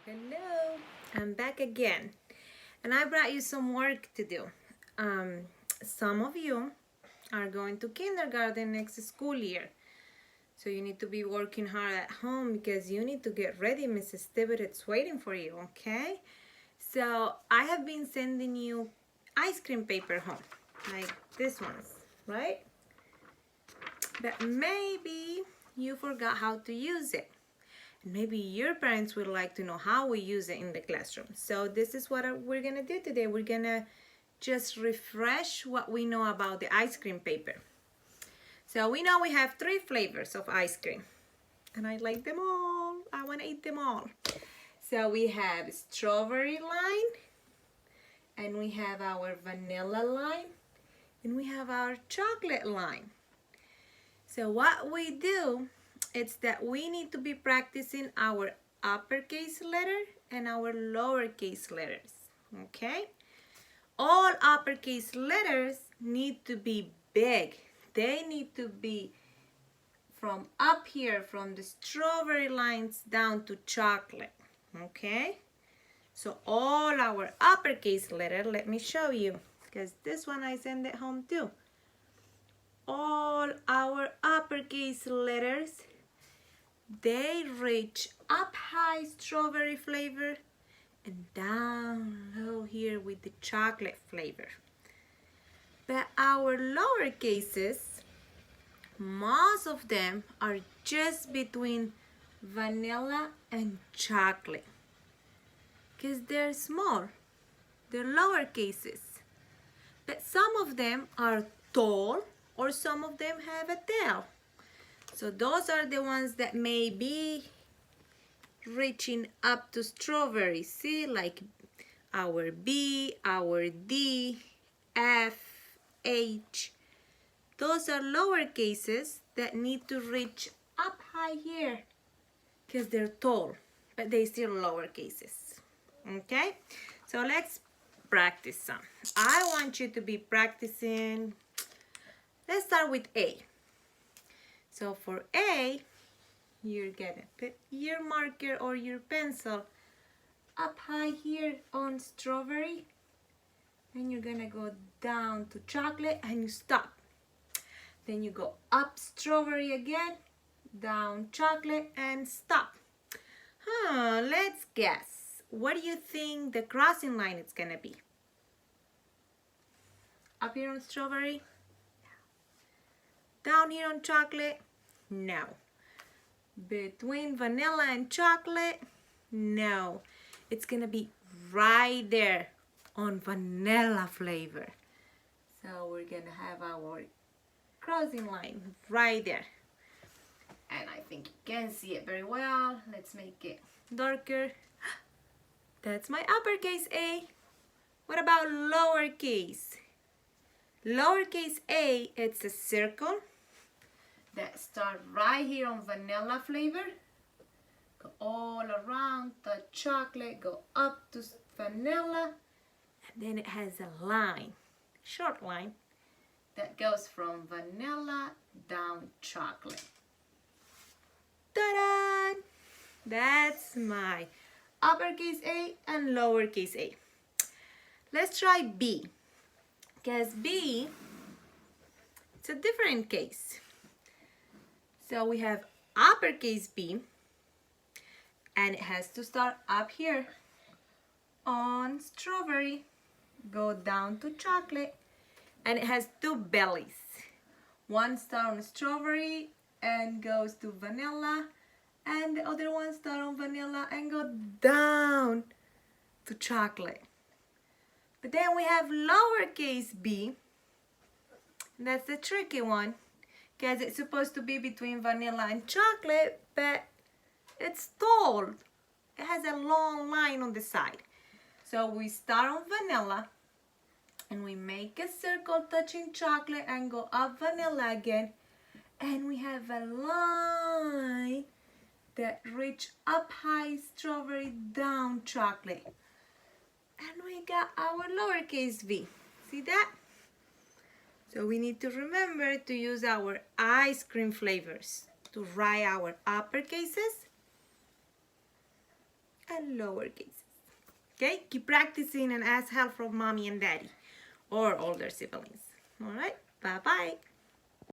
Hello. I'm back again. And I brought you some work to do. Some of you are going to kindergarten next school year. So you need to be working hard at home because you need to get ready. Mrs. Tibbetts waiting for you, okay? So I have been sending you ice cream paper home, like this ones, right? But maybe you forgot how to use it. Maybe your parents would like to know how we use it in the classroom. So this is what we're gonna do today. We're gonna just refresh what we know about the ice cream paper. So we know we have 3 flavors of ice cream. And I like them all. I wanna eat them all. So we have strawberry line, and we have our vanilla line, and we have our chocolate line. So what we do, it's that we need to be practicing our uppercase letter and our lowercase letters, okay? All uppercase letters need to be big. They need to be from up here, from the strawberry lines down to chocolate, okay? So all our uppercase letter, let me show you, because this one I send it home too. All our uppercase letters, they reach up high strawberry flavor and down low here with the chocolate flavor. But our lower cases, most of them are just between vanilla and chocolate because they're small, they're lower cases. But some of them are tall or some of them have a tail. So those are the ones that may be reaching up to strawberry. See, like our B, our D, F, H. Those are lower cases that need to reach up high here because they're tall, but they still lower cases. Okay, so let's practice some. I want you to be practicing. Let's start with A. So for A, you're gonna put your marker or your pencil up high here on strawberry, and you're gonna go down to chocolate and you stop. Then you go up strawberry again, down chocolate and stop. Let's guess. What do you think the crossing line is gonna be? Up here on strawberry? Down here on chocolate? No. Between vanilla and chocolate? No. It's gonna be right there on vanilla flavor. So we're gonna have our crossing line right there. And I think you can see it very well. Let's make it darker. That's my uppercase A. What about lowercase? Lowercase a, it's a circle that starts right here on vanilla flavor. Go all around the chocolate, go up to vanilla, and then it has a line, short line, that goes from vanilla down chocolate. Ta-da! That's my uppercase A and lowercase a. Let's try B. Because B, it's a different case. So we have uppercase B, and it has to start up here on strawberry, go down to chocolate, and it has 2 bellies. One starts on strawberry and goes to vanilla, and the other one starts on vanilla and go down to chocolate. But then we have lowercase b. That's the tricky one because it's supposed to be between vanilla and chocolate, but it's tall. It has a long line on the side. So we start on vanilla and we make a circle touching chocolate and go up vanilla again. And we have a line that reach up high strawberry, down chocolate. And we got our lowercase v. See that? So we need to remember to use our ice cream flavors to write our uppercases and lower cases. Okay, keep practicing and ask help from mommy and daddy or older siblings. All right, bye-bye.